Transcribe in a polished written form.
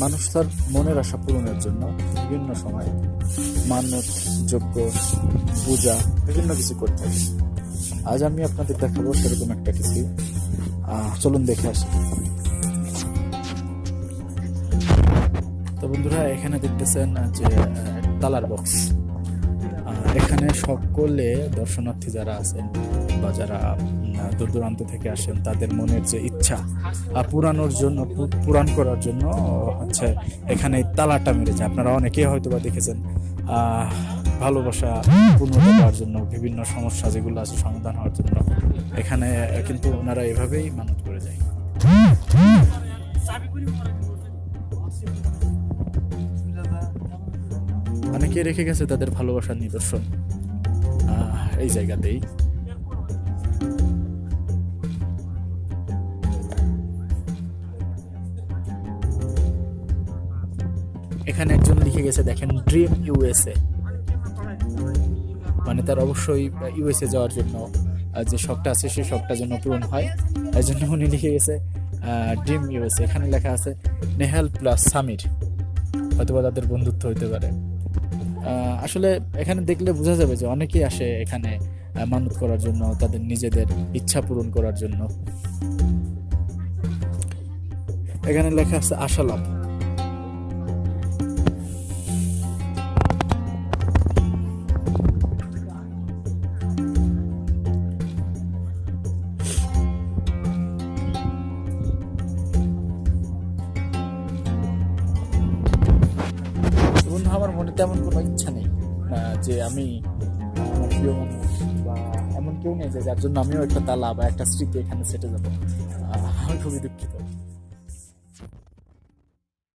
মানুষ তার মনের আশা পূরণের জন্য বিভিন্ন সময় মানত, যজ্ঞ, পূজা বিভিন্ন কিছু করে থাকে। আজ আমি আপনাদের দেখাবো সেরকম একটা কিছু। চলুন দেখে আসি। তো বন্ধুরা, এখানে দেখতেছেন যে তালার বক্স। এখানে সকলে দর্শনার্থী যারা আছেন বা যারা দূর দূরান্ত থেকে আসেন, তাদের মনের যে ইচ্ছা পূরণ করার জন্য হচ্ছে এখানে তালাটা মেরে যায়। আপনারা অনেকেই হয়তো বা দেখেছেন, ভালোবাসা পূর্ণতা পাওয়ার জন্য, বিভিন্ন সমস্যা যেগুলো আছে সমাধান হওয়ার জন্য এখানে কিন্তু ওনারা এভাবেই মানত করে যায়। অনেকে রেখে গেছে তাদের ভালোবাসার নিদর্শন এই জায়গাতেই। এখানে একজন লিখে গেছে, দেখেন, ড্রিম ইউএসএ, মানে তার অবশ্যই ইউএসএ যাওয়ার জন্য যে শখটা আছে সেই শখটা যেন পূরণ হয়, এই জন্য উনি লিখে গেছে ড্রিম ইউএসএ। এখানে লেখা আছে নেহাল প্লাস সামির, হয়তোবা তাদের বন্ধুত্ব হইতে পারে। আসলে এখানে দেখলে বোঝা যাবে যে অনেকেই আসে এখানে মানত করার জন্য, তাদের নিজেদের ইচ্ছা পূরণ করার জন্য। এখানে লেখা আছে আশালাভ। বন্ধু, আমার মনে তেমন কোনো ইচ্ছা নেই যে আমি আমার প্রিয় মানুষ বা এমন কেউ নেই যে যার জন্য আমিও একটা তালা বা একটা স্মৃতি এখানে সেটে যাবো। আমি খুবই দুঃখিত।